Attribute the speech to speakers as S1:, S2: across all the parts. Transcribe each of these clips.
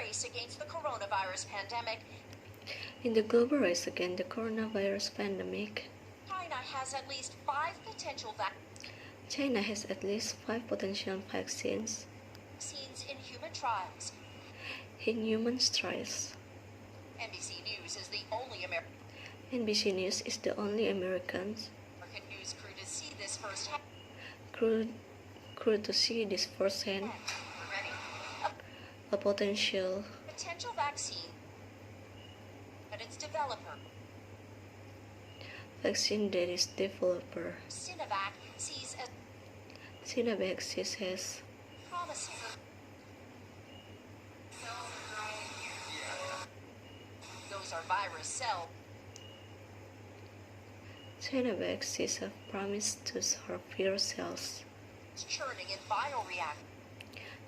S1: race against the coronavirus pandemic,
S2: In the global race against the coronavirus pandemic,
S1: China has at least 5 potential
S2: China has at least 5 potential vaccines
S1: vaccines in human trials.
S2: in human trials.
S1: NBC News is the only American
S2: NBC News is the only American
S1: news crew to see this firsthand.
S2: crew to see this firsthand.
S1: We're ready.
S2: A potential
S1: Vaccine, but its developer,
S2: vaccine that is developer
S1: Sinovac, sees as
S2: Sinovac has
S1: promising. Those are virus cells.
S2: Sinovac sees a promise to serve virus cells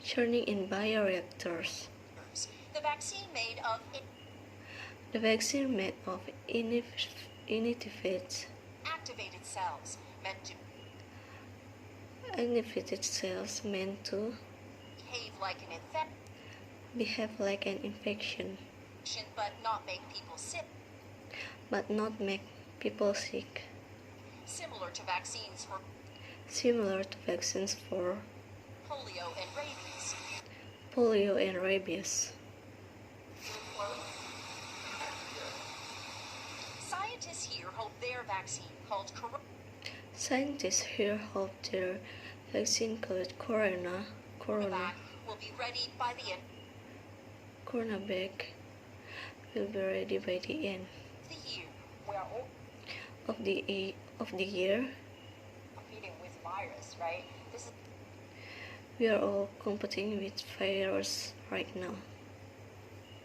S1: Churning
S2: in bioreactors.
S1: The vaccine made of
S2: The vaccine made of inactivated
S1: activated cells meant to
S2: meant to
S1: behave like an
S2: infection,
S1: but not make people sick.
S2: but not make people sick.
S1: Similar to
S2: vaccines for
S1: polio and rabies.
S2: polio and rabies.
S1: Scientists here hope their vaccine called
S2: Scientists here hope their vaccine called Corona
S1: will be ready by the end
S2: Coronavac will be ready by the end
S1: of the year. We are all
S2: of the year.
S1: competing with virus, right? This is
S2: We are all competing with virus right now.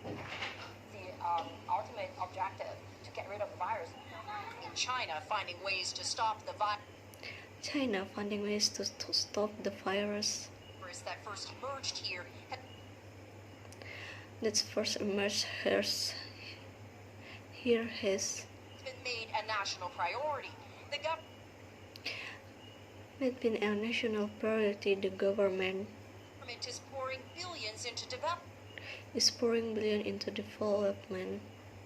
S1: the ultimate objective, to get rid of the virus. In China, finding ways to stop the
S2: China finding ways to stop the virus
S1: virus that first emerged here had
S2: that first emerged here has
S1: been made a national priority. The
S2: been a national priority. The government
S1: government is pouring billions into
S2: is pouring billions into development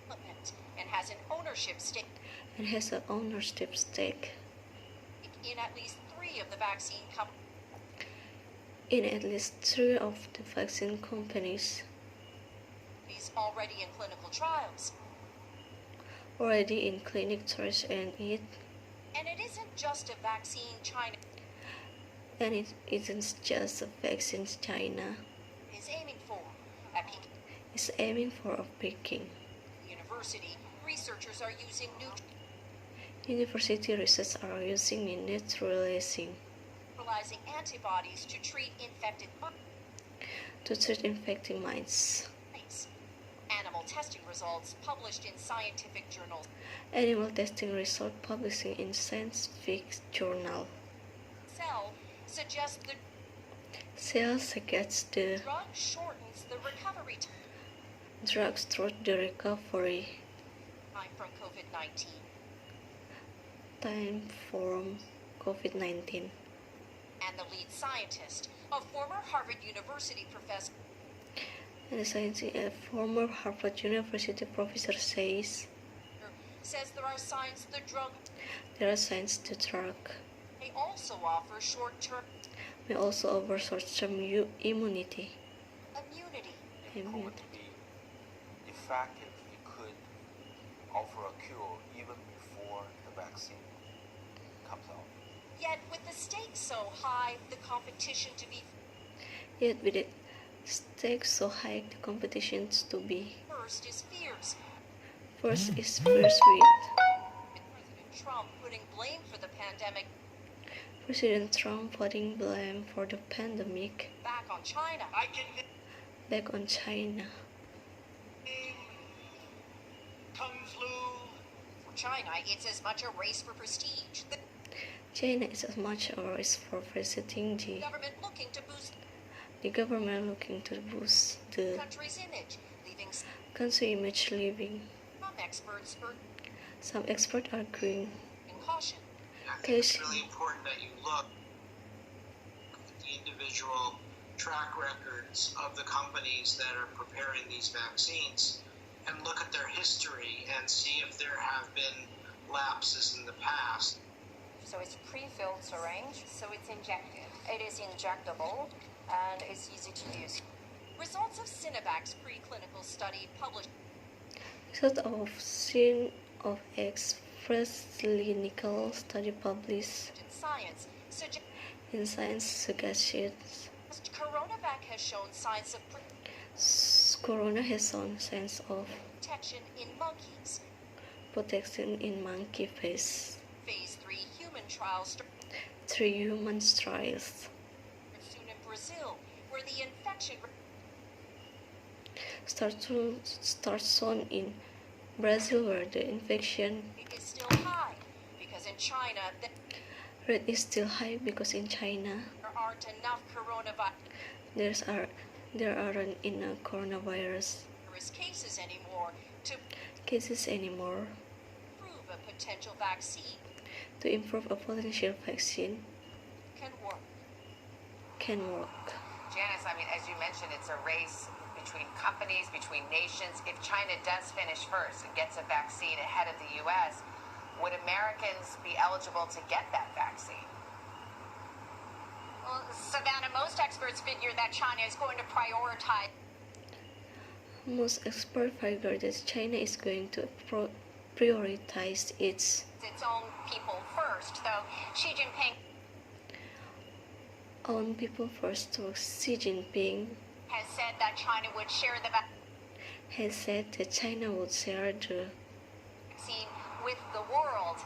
S1: development and has an ownership stake
S2: and has an ownership stake
S1: in at least 3 of the vaccine companies.
S2: in at least 3 of the vaccine companies
S1: Already in clinical trials.
S2: already in clinic trials, and it
S1: isn't just a vaccine China
S2: isn't just a vaccine China
S1: is aiming for. At Peking
S2: is aiming for a Peking.
S1: University, researchers are using
S2: University researchers are using neutralizing
S1: antibodies to treat infected
S2: mice.
S1: Animal testing results published in scientific journals.
S2: Animal testing result publishing in scientific journal.
S1: Cell suggests the
S2: drug
S1: shortens the recovery
S2: drugs through the recovery
S1: time from COVID-19. And the lead scientist, a former Harvard University professor,
S2: and a former Harvard University professor says
S1: there are signs the drug may also offer short-term
S2: immunity.
S3: It could be effective. It could offer a cure even before the vaccine comes out.
S1: Yet with the stakes so high, the competition to be first is fierce.
S2: First is fierce with
S1: President Trump putting blame for the pandemic
S2: President Trump putting blame for the pandemic
S1: back on China. For China, it's as much a race for prestige.
S2: China is as much a race for prestige.
S1: The government looking to boost
S2: the
S1: country's image, leaving
S2: some experts arguing
S1: in caution.
S3: I think it's really important that you look at the individual
S4: track records of the companies that are preparing these vaccines and look at their history and see if there have been lapses in the past.
S1: So it's pre-filled syringe.
S5: So it's injected.
S1: It is injectable and it's easy to use. Results of Sinovac's preclinical study published.
S2: Result of Sinovac's first clinical study published
S1: in Science
S2: in Science suggests
S1: Coronavac has shown signs of
S2: Corona has shown signs of
S1: protection in monkeys.
S2: protection in monkey phase
S1: Phase 3 human trials
S2: 3 human trials
S1: soon in Brazil, where the infection
S2: start soon in Brazil, where the infection
S1: rate is still high, because in China
S2: rate is still high because in China
S1: there aren't enough coronavirus
S2: there aren't enough coronavirus
S1: cases anymore to prove a potential vaccine
S2: to improve a potential vaccine
S1: can work.
S6: Janice, I mean, as you mentioned, it's a race between companies, between nations. If China does finish first and gets a vaccine ahead of the U.S., would Americans be eligible to get that vaccine?
S5: Well, Savannah, most experts figure that China is going to prioritize.
S2: Most experts figure that China is going to prioritize its
S5: own people first, though Xi Jinping
S2: own people first. So Xi Jinping
S5: has said that China would share the vaccine with the world.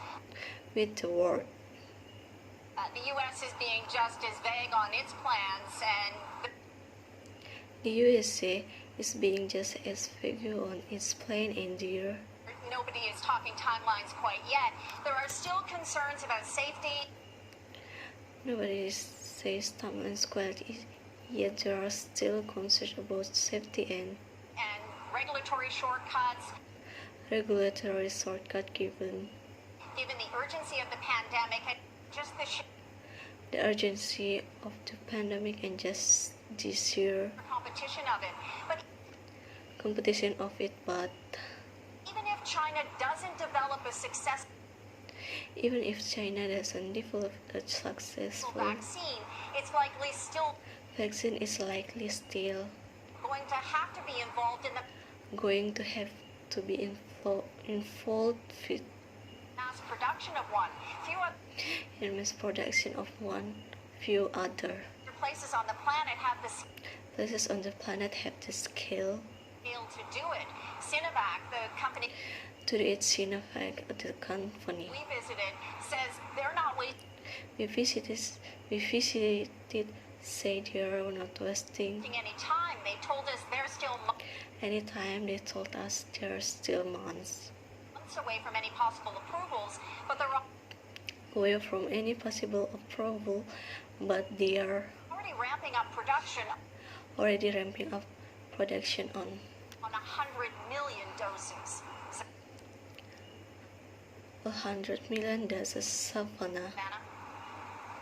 S5: The U.S. is being just as vague on its plans, and
S2: the USA is being just as vague on its plan and the
S5: nobody is talking timelines quite yet. There are still concerns about safety.
S2: Nobody says timelines quite yet. There are still concerns about safety and
S5: regulatory shortcuts.
S2: Given
S5: the urgency of the pandemic and just
S2: the urgency of the pandemic and just this year
S5: competition of it,
S2: but
S5: even if China doesn't develop a successful
S2: successful
S5: vaccine, it's likely still
S2: vaccine is likely still
S5: going to have to be involved in the
S2: involved with
S5: mass production of one.
S2: mass production of few other
S5: places on the planet have the
S2: scale
S5: to do it. Sinovac, the company
S2: to do it. Sinovac, the company
S5: we visited, says they're not wasting.
S2: We visited say they are not wasting
S5: any time. They told us they're still months away from any possible approvals, but they're
S2: away from any possible approval, but they are
S5: already ramping up production
S2: on
S5: 100 million doses.
S2: 100 million doses, Savannah.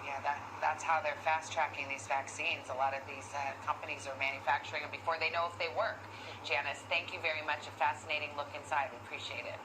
S6: Yeah, that's how they're fast-tracking these vaccines. A lot of these companies are manufacturing them before they know if they work. Janice, thank you very much. A fascinating look inside. We appreciate it.